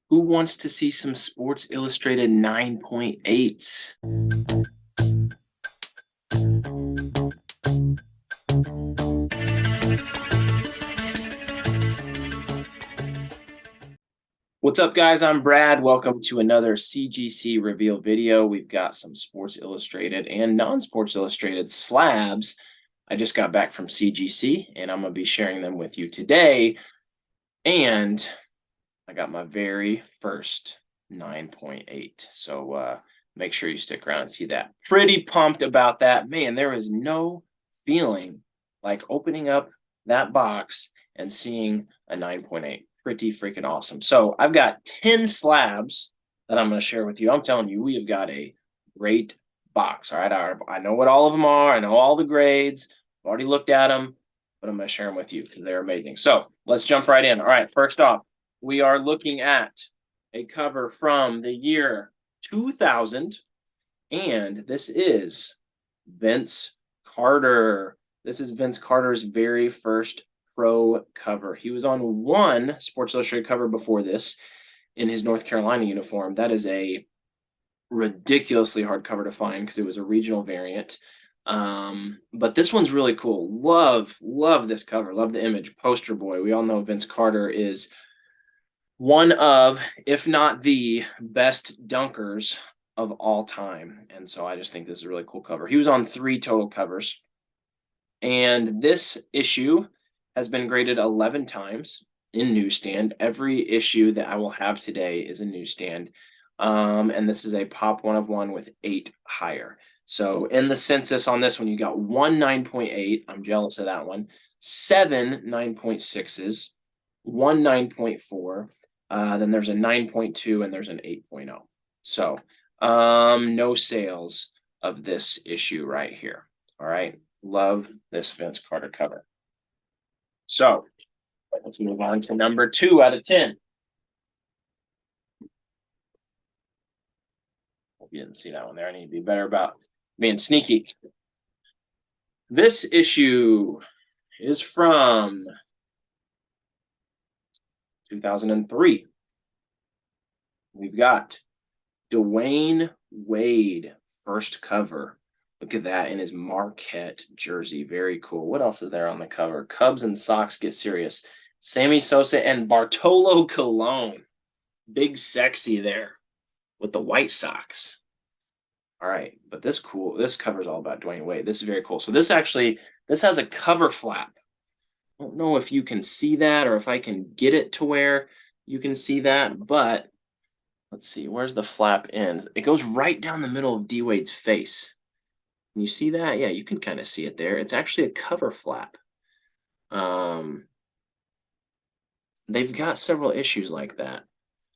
Who wants to see some Sports Illustrated 9.8s? What's up, guys? I'm Brad. Welcome to another CGC reveal video. We've got some Sports Illustrated and non-Sports Illustrated slabs. I just got back from CGC, and I'm going to be sharing them with you today. And I got my very first 9.8. So make sure you stick around and see that. Pretty pumped about that. Man, there is no feeling like opening up that box and seeing a 9.8. Pretty freaking awesome. So I've got 10 slabs that I'm going to share with you. I'm telling you, we have got a great box. All right. I know what all of them are. I know all the grades. I've already looked at them, but I'm going to share them with you because they're amazing. So let's jump right in. All right. First off, we are looking at a cover from the year 2000, and this is Vince Carter. This is Vince Carter's very first pro cover. He was on one Sports Illustrated cover before this in his North Carolina uniform. That is a ridiculously hard cover to find because it was a regional variant. But this one's really cool. Love this cover. Love the image. Poster boy. We all know Vince Carter is one of, if not the best dunkers of all time. And so I just think this is a really cool cover. He was on 3 total covers. And this issue has been graded 11 times in newsstand. Every issue that I will have today is a newsstand. And this is a pop 1 of 1 with 8 higher. So in the census on this one, you got 1 9.8. I'm jealous of that one. 7 9.6s, 1 9.4. Then there's a 9.2 and there's an 8.0. So no sales of this issue right here. All right. Love this Vince Carter cover. So let's move on to number 2 out of 10. Hope you didn't see that one there. I need to be better about being sneaky. This issue is from 2003. We've got Dwyane Wade, first cover. Look at that in his Marquette jersey. Very cool. What else is there on the cover? Cubs and Sox get serious. Sammy Sosa and Bartolo Colon. Big sexy there with the White Sox. All right, but this cover is all about Dwyane Wade. This is very cool. So this has a cover flap. I don't know if you can see that or if I can get it to where you can see that, but let's see, where's the flap end? It goes right down the middle of D Wade's face. Can you see that? Yeah, you can kind of see it there. It's actually a cover flap. They've got several issues like that,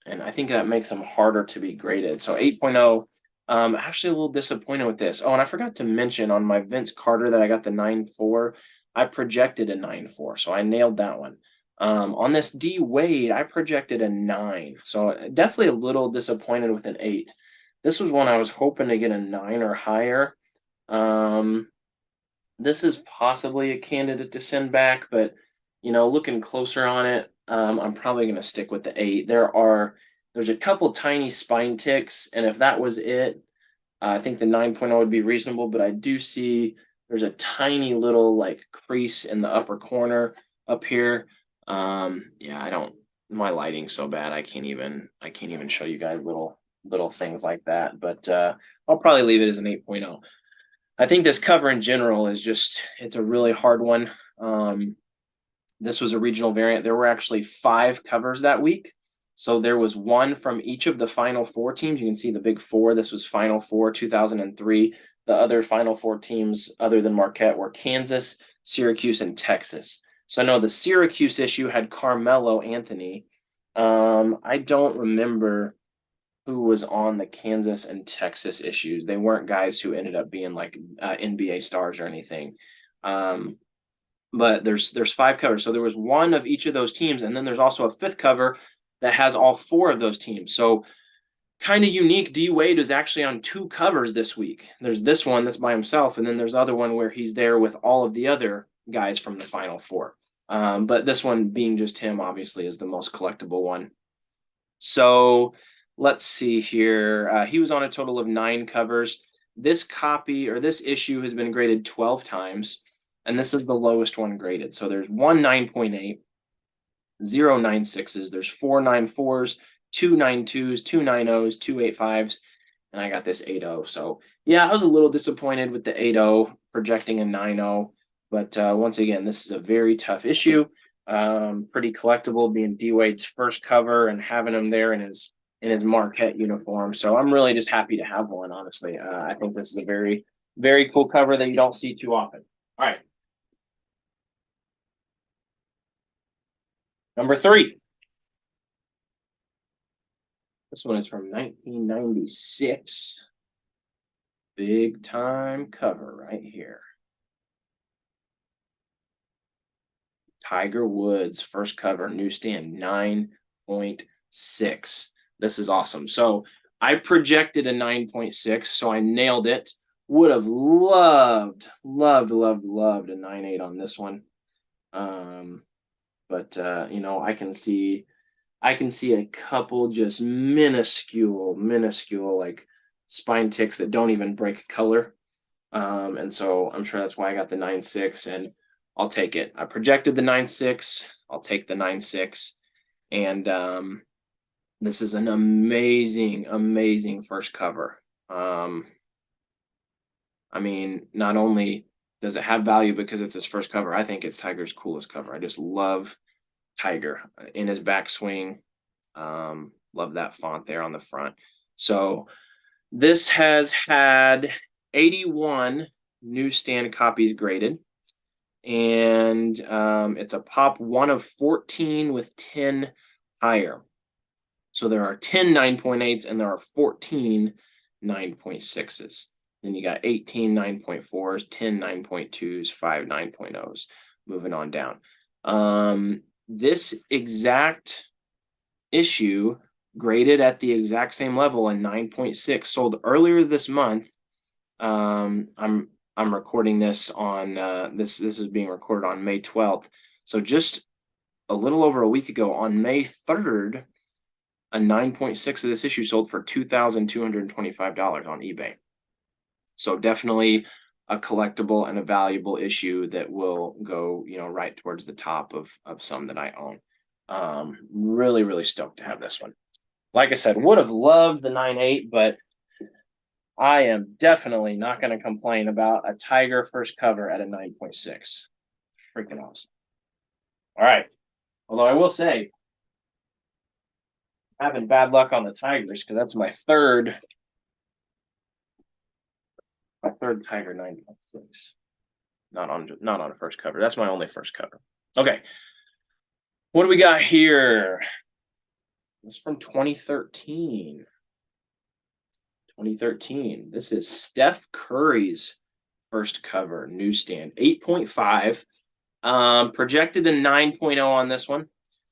and I think that makes them harder to be graded. So 8.0, actually a little disappointed with this. Oh, and I forgot to mention on my Vince Carter that I got the 9.4, I projected a 9.4, so I nailed that one. On this D Wade, I projected a 9, so definitely a little disappointed with an 8. This was one I was hoping to get a 9 or higher. This is possibly a candidate to send back, but looking closer on it, I'm probably going to stick with the 8. There's a couple tiny spine ticks, and if that was it, I think the 9.0 would be reasonable, but I do see there's a tiny little like crease in the upper corner up here. Yeah, my lighting's so bad I can't even show you guys little things like that, but I'll probably leave it as an 8.0. I think this cover in general is it's a really hard one. This was a regional variant. There were actually 5 covers that week. So there was one from each of the Final Four teams. You can see the big 4. This was Final Four 2003. The other Final Four teams other than Marquette were Kansas, Syracuse, and Texas. So I know the Syracuse issue had Carmelo Anthony. I don't remember who was on the Kansas and Texas issues. They weren't guys who ended up being like NBA stars or anything. But there's 5 covers. So there was one of each of those teams, and then there's also a 5th cover that has all 4 of those teams. So kind of unique. D Wade is actually on 2 covers this week. There's this one that's by himself, and then there's the other one where he's there with all of the other guys from the Final Four. But this one being just him, obviously, is the most collectible one. So let's see here. He was on a total of 9 covers. This copy or this issue has been graded 12 times, and this is the lowest one graded. So there's one 9.8, 0.96s, there's 4.94s, 2.92s, 2.90s, 2.85s, and I got this 8.0. So yeah, I was a little disappointed with the 8.0 projecting a 9.0, but once again, this is a very tough issue. Pretty collectible, being D Wade's first cover and having him there in his Marquette uniform. So I'm really just happy to have one. Honestly, I think this is a very very cool cover that you don't see too often. All right, number 3. This one is from 1996. Big time cover right here. Tiger Woods first cover, newsstand 9.6. This is awesome. So I projected a 9.6, so I nailed it. Would have loved a 9.8 on this one. But I can see a couple just minuscule like spine ticks that don't even break color. And so I'm sure that's why I got the 9.6, and I'll take it. I projected the 9.6. I'll take the 9.6. And this is an amazing first cover. I mean, not only does it have value because it's his first cover, I think it's Tiger's coolest cover. I just love Tiger in his backswing. Love that font there on the front. So this has had 81 newsstand copies graded, and it's a pop 1 of 14 with 10 higher. So there are 10 9.8s and there are 14 9.6s. Then you got 18 9.4s, 10 9.2s, 5 9.0s, moving on down. This exact issue graded at the exact same level, a 9.6, sold earlier this month. I'm recording this on this is being recorded on May 12th. So just a little over a week ago, on May 3rd, a 9.6 of this issue sold for $2,225 on eBay. So definitely a collectible and a valuable issue that will go, right towards the top of some that I own. Really stoked to have this one. Like I said, would have loved the 9.8, but I am definitely not going to complain about a Tiger first cover at a 9.6. Freaking awesome. All right. Although I will say, having bad luck on the Tigers, because that's my third Tiger 9.6. Not on a first cover. That's my only first cover. Okay. What do we got here? This is from 2013. 2013. This is Steph Curry's first cover, newsstand, 8.5. Projected a 9.0 on this one.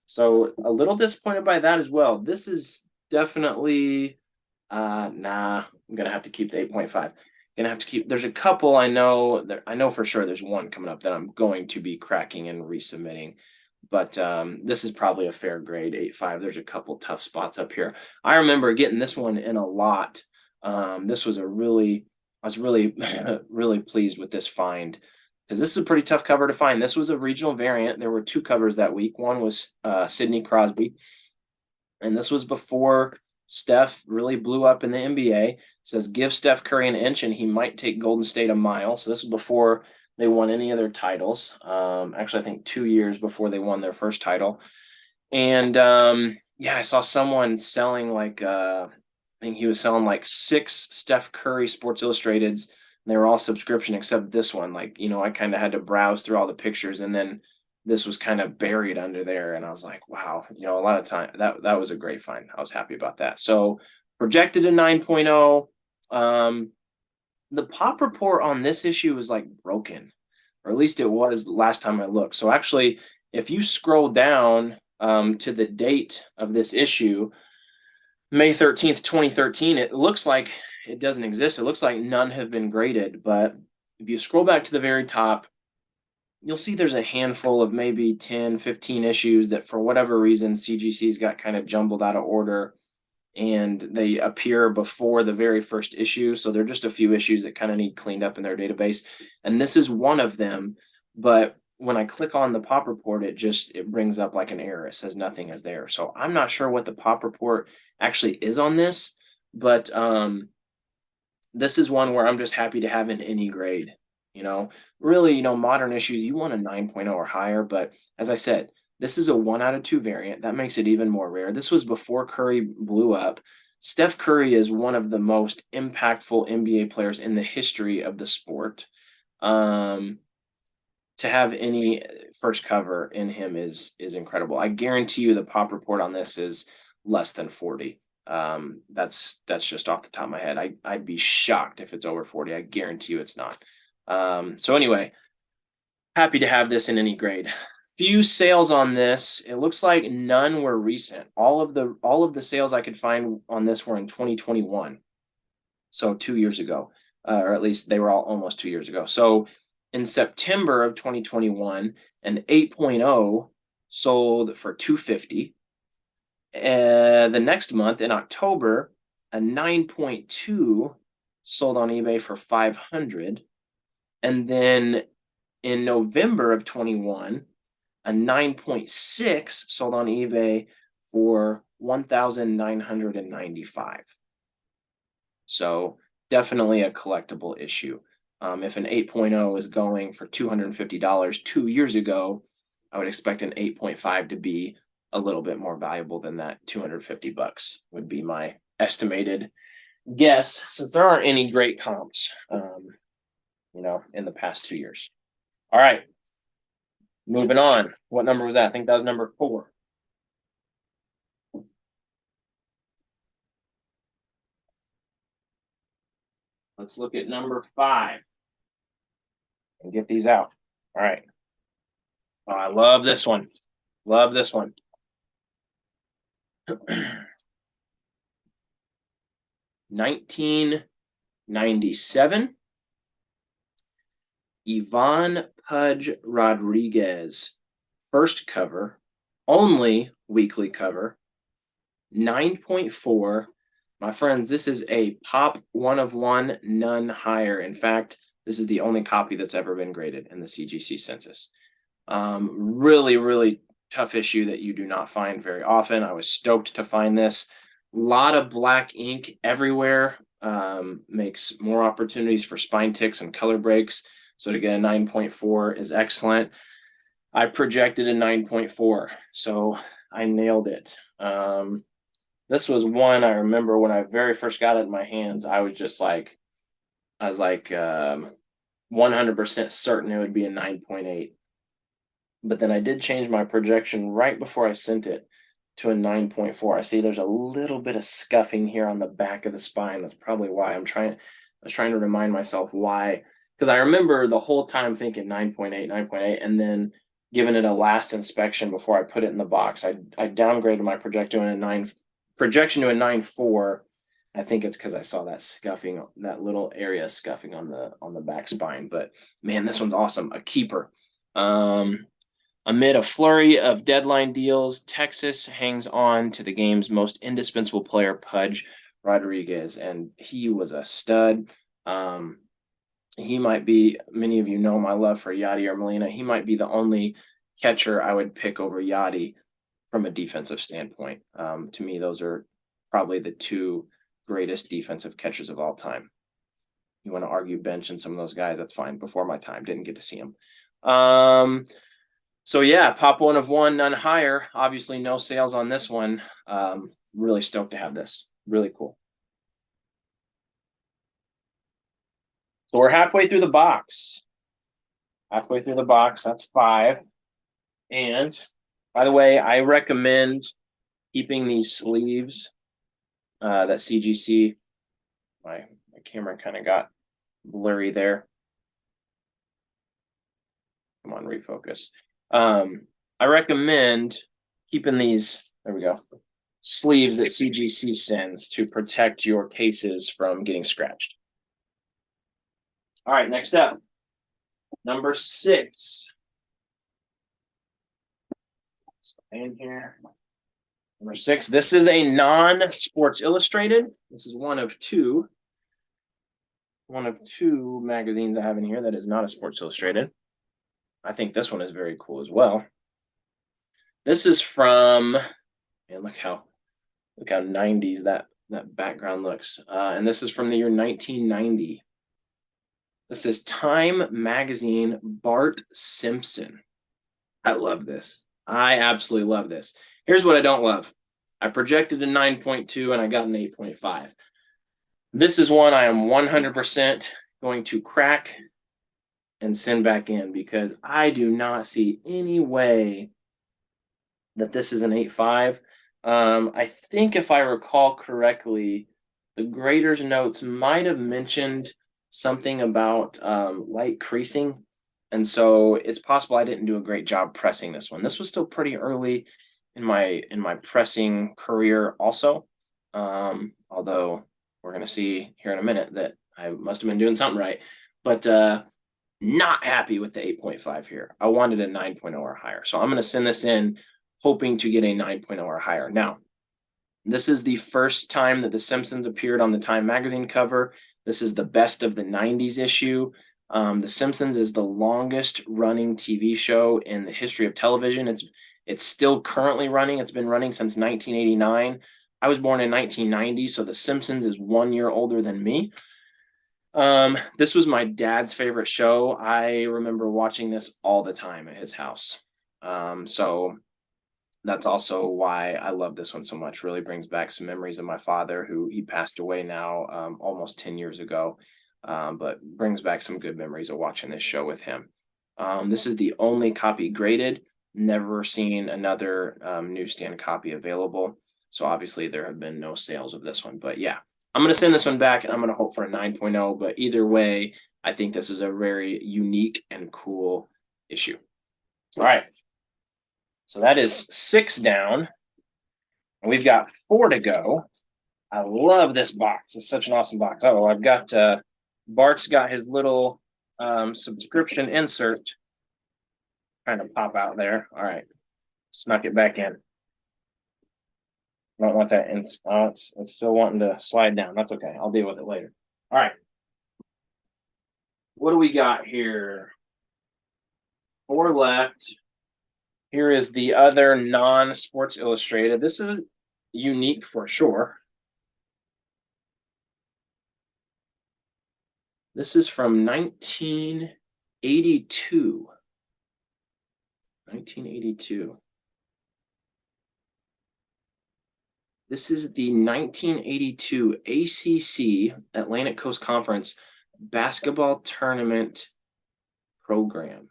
So a little disappointed by that as well. This is definitely I'm gonna have to keep the 8.5. Gonna have to keep, there's a couple I know for sure there's one coming up that I'm going to be cracking and resubmitting. But this is probably a fair grade, 8.5. There's a couple tough spots up here. I remember getting this one in a lot. This was I was really really pleased with this find, because this is a pretty tough cover to find. This was a regional variant. There were 2 covers that week. One was Sidney Crosby, and this was before Steph really blew up in the NBA. It says, give Steph Curry an inch and he might take Golden State a mile. So this is before they won any other titles. Actually, I think 2 years before they won their first title. And yeah, I saw someone selling like I think he was selling like 6 Steph Curry Sports Illustrateds. And they were all subscription except this one. Like, I kind of had to browse through all the pictures, and then this was kind of buried under there. And I was like, wow, a lot of time that was a great find. I was happy about that. So projected a 9.0. The pop report on this issue is like broken, or at least it was the last time I looked. So actually, if you scroll down to the date of this issue, May 13th, 2013, it looks like it doesn't exist. It looks like none have been graded. But if you scroll back to the very top, you'll see there's a handful of maybe 10, 15 issues that for whatever reason CGC's got kind of jumbled out of order and they appear before the very first issue. So they're just a few issues that kind of need cleaned up in their database. And this is one of them. But when I click on the pop report, it brings up like an error. It says nothing is there. So I'm not sure what the pop report actually is on this, but this is one where I'm just happy to have an any grade. You know, really, modern issues, you want a 9.0 or higher. But as I said, this is a 1 out of 2 variant. That makes it even more rare. This was before Curry blew up. Steph Curry is one of the most impactful NBA players in the history of the sport. Um, to have any first cover in him is incredible. I guarantee you the pop report on this is less than 40. That's just off the top of my head. I'd be shocked if it's over 40. I guarantee you it's not. So anyway, happy to have this in any grade. Few sales on this. It looks like none were recent. All of the sales I could find on this were in 2021. So 2 years ago, or at least they were all almost 2 years ago. So in September of 2021, an 8.0 sold for $250. The next month in October, a 9.2 sold on eBay for $500. And then in November of 21, a 9.6 sold on eBay for $1,995. So definitely a collectible issue. If an 8.0 is going for $250 2 years ago, I would expect an 8.5 to be a little bit more valuable than that. $250 would be my estimated guess, since there aren't any great comps, in the past 2 years. All right, moving on. What number was that? I think that was number 4. Let's look at number 5 and get these out. All right. Oh, I love this one. Love this one. 1997. Pudge Rodriguez. First cover. Only weekly cover. 9.4. My friends, this is a pop 1 of 1, none higher. In fact, this is the only copy that's ever been graded in the CGC census. Really, really tough issue that you do not find very often. I was stoked to find this. A lot of black ink everywhere. Makes more opportunities for spine ticks and color breaks. So to get a 9.4 is excellent. I projected a 9.4, so I nailed it. This was one I remember when I very first got it in my hands. I was like 100% certain it would be a 9.8. But then I did change my projection right before I sent it to a 9.4. I see there's a little bit of scuffing here on the back of the spine. That's probably why I was trying to remind myself why, because I remember the whole time thinking 9.8, and then giving it a last inspection before I put it in the box. I downgraded my projection to a 9.4. I think it's because I saw that scuffing, that little area scuffing on the back spine. But man, this one's awesome. A keeper. Amid a flurry of deadline deals, Texas hangs on to the game's most indispensable player, Pudge Rodriguez, and he was a stud. He might be, many of you know my love for Yadi or Molina. He might be the only catcher I would pick over Yadi from a defensive standpoint. To me, those are probably the 2 greatest defensive catchers of all time. You want to argue bench and some of those guys, that's fine. Before my time, didn't get to see him. So yeah, pop 1 of 1, none higher. Obviously no sales on this one. Really stoked to have this. Really cool. So we're halfway through the box. That's 5. And by the way, I recommend keeping these sleeves that CGC. My camera kind of got blurry there. Come on, refocus. I recommend keeping these, there we go, sleeves that CGC sends to protect your cases from getting scratched. All right, next up, number 6. in here. Number 6. This is a non-Sports Illustrated. This is one of two magazines I have in here that is not a Sports Illustrated. I think this one is very cool as well. This is from, and look how 90s that background looks. And this is from the year 1990. This is Time Magazine Bart Simpson. I love this. I absolutely love this. Here's what I don't love. I projected a 9.2 and I got an 8.5. This is one I am 100% going to crack and send back in because I do not see any way that this is an 8.5. I think if I recall correctly, the grader's notes might have mentioned something about light creasing. And so it's possible I didn't do a great job pressing this one. This was still pretty early in my pressing career also. Although we're going to see here in a minute that I must have been doing something right. But not happy with the 8.5 here. I wanted a 9.0 or higher. So I'm going to send this in hoping to get a 9.0 or higher. Now, this is the first time that The Simpsons appeared on the Time magazine cover. This is the best of the 90s issue. The Simpsons is the longest running TV show in the history of television. It's still currently running. It's been running since 1989. I was born in 1990, so The Simpsons is 1 year older than me. This was my dad's favorite show. I remember watching this all the time at his house. So that's also why I love this one so much. Really brings back some memories of my father, who he passed away now almost 10 years ago, but brings back some good memories of watching this show with him. This is the only copy graded. Never seen another newsstand copy available. So obviously there have been no sales of this one. But yeah, I'm going to send this one back and I'm going to hope for a 9.0. But either way, I think this is a very unique and cool issue. All right. So that is 6 down. And we've got 4 to go. I love this box. It's such an awesome box. Oh, I've got Bart's got his little subscription insert trying to pop out there. All right. Snuck it back in. I don't want that in. It's still wanting to slide down. That's okay. I'll deal with it later. All right. What do we got here? 4 left. Here is the other non-Sports Illustrated. This is unique for sure. This is from 1982. 1982. This is the 1982 ACC, Atlantic Coast Conference, basketball tournament program.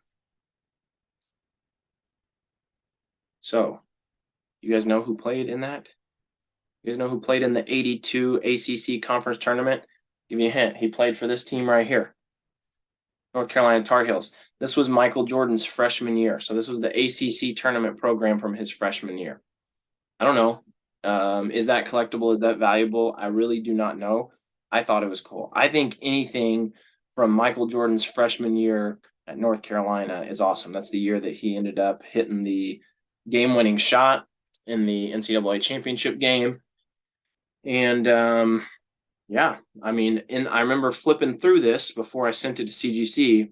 So, you guys know who played in that? You guys know who played in the 82 ACC conference tournament? Give you a hint. He played for this team right here, North Carolina Tar Heels. This was Michael Jordan's freshman year. So this was the ACC tournament program from his freshman year. I don't know. Is that collectible? Is that valuable? I really do not know. I thought it was cool. I think anything from Michael Jordan's freshman year at North Carolina is awesome. That's the year that he ended up hitting the game-winning shot in the NCAA championship game. And yeah, I mean, I remember flipping through this before I sent it to CGC.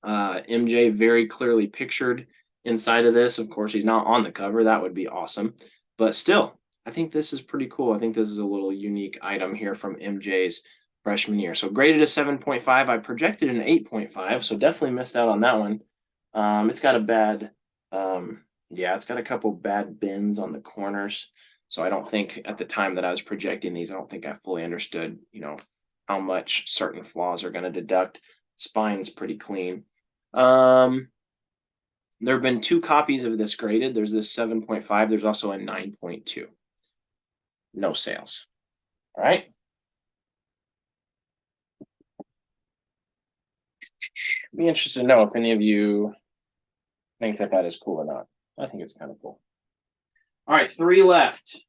MJ very clearly pictured inside of this. Of course, he's not on the cover. That would be awesome. But still, I think this is pretty cool. I think this is a little unique item here from MJ's freshman year. So graded a 7.5. I projected an 8.5, so definitely missed out on that one. It's got a bad, it's got a couple bad bends on the corners. So I don't think at the time that I was projecting these, I don't think I fully understood, how much certain flaws are going to deduct. Spine's pretty clean. There have been 2 copies of this graded. There's this 7.5. There's also a 9.2. No sales. All right. Be interested to know if any of you think that is cool or not. I think it's kind of cool. All right, 3 left.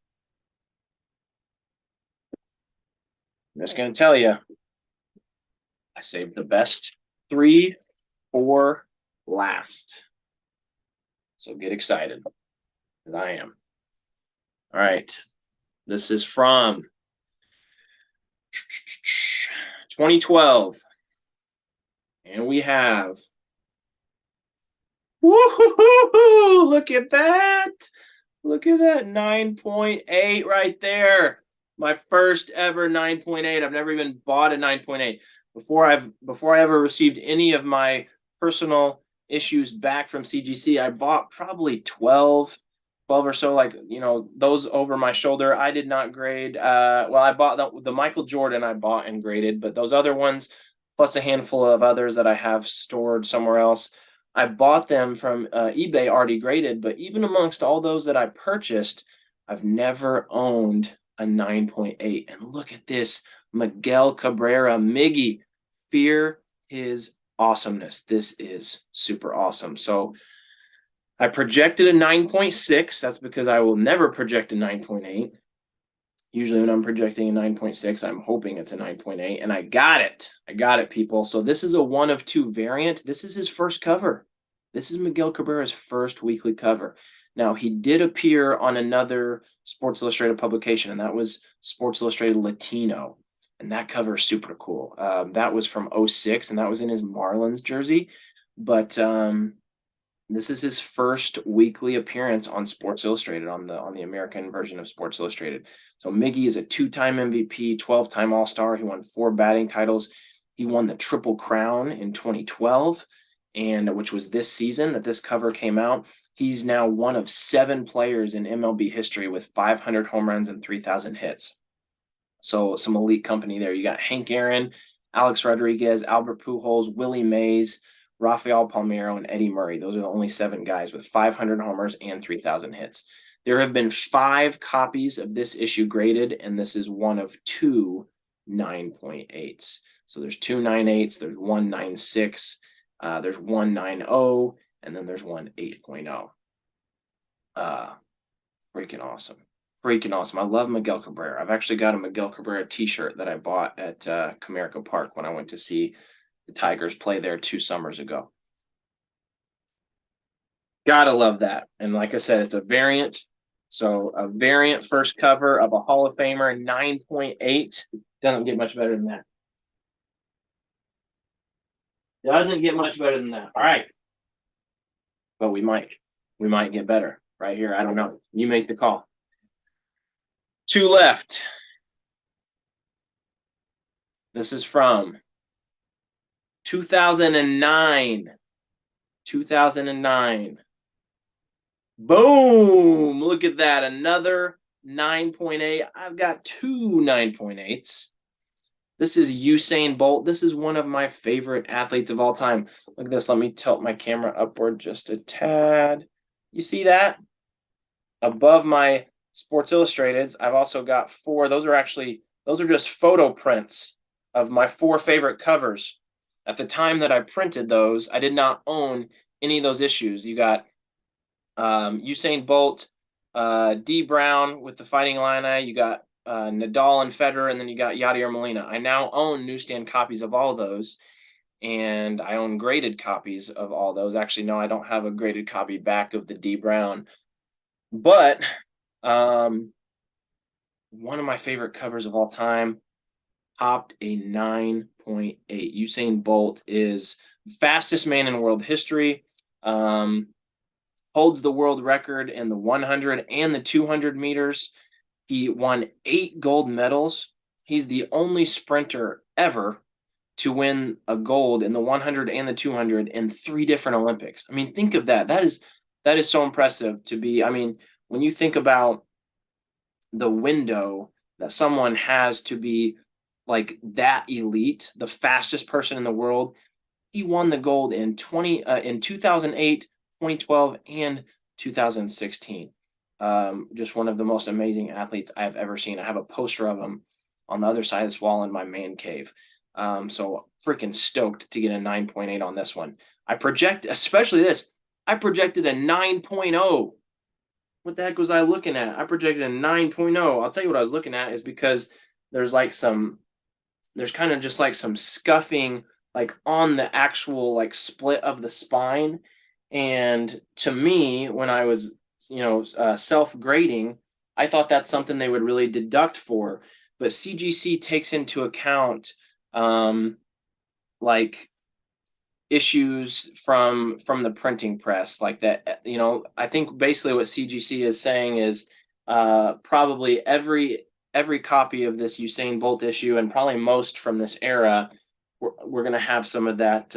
I'm just going to tell you, I saved the best 3 for last. So get excited. As I am. All right. This is from 2012. And we have, woo-hoo-hoo-hoo, look at that. Look at that, 9.8 right there. My first ever 9.8. I've never even bought a 9.8. Before I ever received any of my personal issues back from CGC, I bought probably 12 or so, like, those over my shoulder. I did not grade. Well, I bought the Michael Jordan I bought and graded, but those other ones, plus a handful of others that I have stored somewhere else, I bought them from eBay already graded, but even amongst all those that I purchased, I've never owned a 9.8. And look at this, Miguel Cabrera, Miggy, fear his awesomeness. This is super awesome. So I projected a 9.6. That's because I will never project a 9.8. Usually when I'm projecting a 9.6, I'm hoping it's a 9.8, and I got it. I got it, people. So this is a 1 of 2 variant. This is his first cover. This is Miguel Cabrera's first weekly cover. Now, he did appear on another Sports Illustrated publication, and that was Sports Illustrated Latino. And that cover is super cool. That was from 06, and that was in his Marlins jersey. But this is his first weekly appearance on Sports Illustrated, on the American version of Sports Illustrated. So Miggy is a 2-time MVP, 12-time All-Star. He won 4 batting titles. He won the Triple Crown in 2012, and which was this season that this cover came out. He's now one of 7 players in MLB history with 500 home runs and 3,000 hits. So some elite company there. You got Hank Aaron, Alex Rodriguez, Albert Pujols, Willie Mays, Rafael Palmeiro, and Eddie Murray. Those are the only 7 guys with 500 homers and 3,000 hits. There have been 5 copies of this issue graded, and this is one of 2 9.8s. So there's 2 9.8s, there's 1 9.6, there's 1 9.0, and then there's 1 8.0. Freaking awesome. Freaking awesome. I love Miguel Cabrera. I've actually got a Miguel Cabrera t-shirt that I bought at Comerica Park when I went to see the Tigers play there 2 summers ago. Gotta love that. And like I said, it's a variant. So a variant first cover of a Hall of Famer, 9.8. Doesn't get much better than that. Doesn't get much better than that. All right. But we might get better right here. I don't know. You make the call. 2 left. This is from 2009. 2009. Boom! Look at that. Another 9.8. I've got 2 9.8s. This is Usain Bolt. This is one of my favorite athletes of all time. Look at this. Let me tilt my camera upward just a tad. You see that? Above my Sports Illustrateds, I've also got 4. Those are just photo prints of my 4 favorite covers. At the time that I printed those, I did not own any of those issues. You got Usain Bolt, D. Brown with the Fighting Illini. You got Nadal and Federer, and then you got Yadier Molina. I now own newsstand copies of all of those, and I own graded copies of all those. Actually, no, I don't have a graded copy back of the D. Brown. But one of my favorite covers of all time popped a 9.8. Usain Bolt is fastest man in world history. Holds the world record in the 100 and the 200 meters. He won 8 gold medals. He's the only sprinter ever to win a gold in the 100 and the 200 in 3 different Olympics. I mean, think of that. That is so impressive to be. I mean, when you think about the window that someone has to be like that elite, the fastest person in the world, he won the gold in 2008, 2012, and 2016. Just one of the most amazing athletes I've ever seen. I have a poster of him on the other side of this wall in my man cave. So freaking stoked to get a 9.8 on this one. I projected a 9.0. What the heck was I looking at? I projected a 9.0. I'll tell you what I was looking at is because there's kind of just like some scuffing like on the actual like split of the spine. And to me, when I was self-grading, I thought that's something they would really deduct for. But CGC takes into account like issues from the printing press, like that. I think basically what CGC is saying is probably every copy of this Usain Bolt issue, and probably most from this era, we're going to have some of that,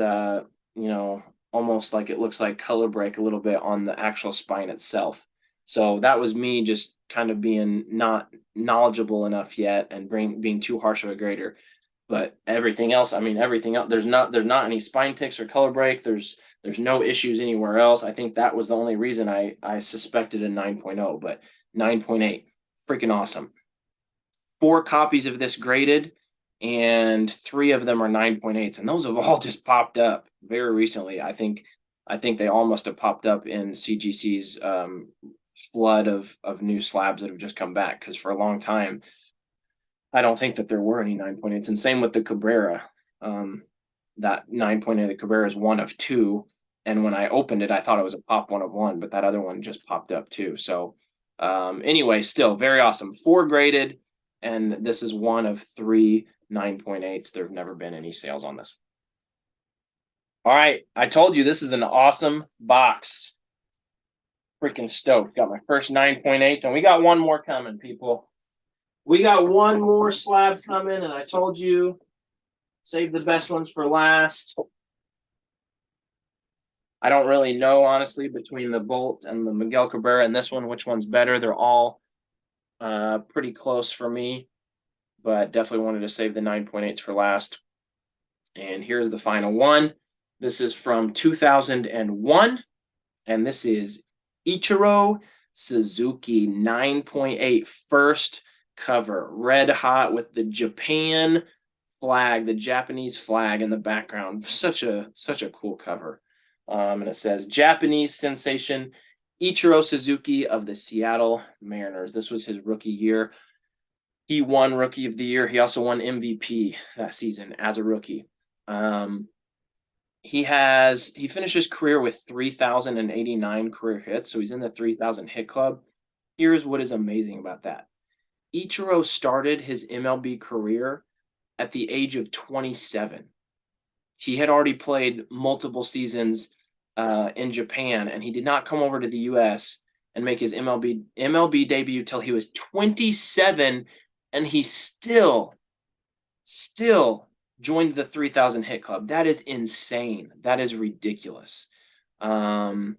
almost like it looks like color break a little bit on the actual spine itself. So that was me just kind of being not knowledgeable enough yet and being too harsh of a grader. But everything else, I mean, everything else, there's not any spine ticks or color break. There's no issues anywhere else. I think that was the only reason I suspected a 9.0, but 9.8, freaking awesome. 4 copies of this graded, and 3 of them are 9.8s, and those have all just popped up very recently. I think they all must have popped up in CGC's flood of new slabs that have just come back, because for a long time I don't think that there were any 9.8s. And same with the Cabrera. That 9.8 the Cabrera is one of 2. And when I opened it, I thought it was a pop 1 of 1, but that other one just popped up too. So anyway, still very awesome. 4 graded, and this is one of 3 9.8s. There have never been any sales on this. All right, I told you this is an awesome box. Freaking stoked. Got my first 9.8, and we got one more coming, people. We got one more slab coming, and I told you, save the best ones for last. I don't really know, honestly, between the Bolt and the Miguel Cabrera and this one, which one's better. They're all pretty close for me, but definitely wanted to save the 9.8s for last. And here's the final one. This is from 2001, and this is Ichiro Suzuki 9.8 first cover, red hot with the Japan flag, the Japanese flag in the background. Such a cool cover. And it says Japanese sensation Ichiro Suzuki of the Seattle Mariners. This was his rookie year. He won Rookie of the Year. He also won MVP that season as a rookie. He finished his career with 3,089 career hits, so he's in the 3,000 hit club. Here's what is amazing about that. Ichiro started his MLB career at the age of 27. He had already played multiple seasons in Japan, and he did not come over to the U.S. and make his MLB debut till he was 27, and he still joined the 3,000 hit club. That is insane. That is ridiculous. 10-time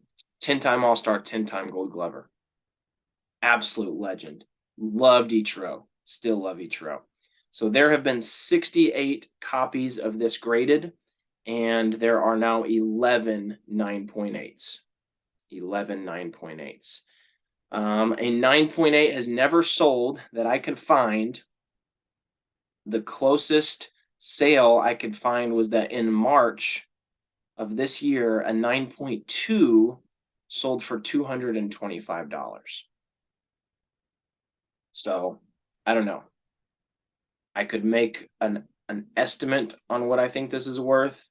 All-Star, 10-time Gold Glover. Absolute legend. Loved Ichiro. Still love Ichiro. So there have been 68 copies of this graded, and there are now 11 9.8s. 11 9.8s. A 9.8 has never sold that I could find. The closest sale I could find was that in March of this year, a 9.2 sold for $225. So I don't know. I could make an estimate on what I think this is worth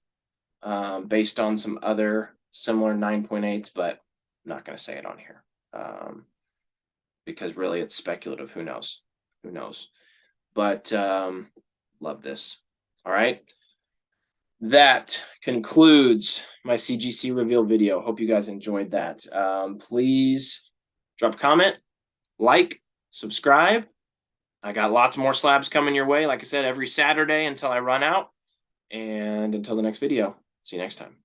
based on some other similar 9.8s, but I'm not going to say it on here because really it's speculative. Who knows? Who knows? But love this. All right. That concludes my CGC reveal video. Hope you guys enjoyed that. Please drop a comment, like, subscribe. I got lots more slabs coming your way. Like I said, every Saturday until I run out. And until the next video, see you next time.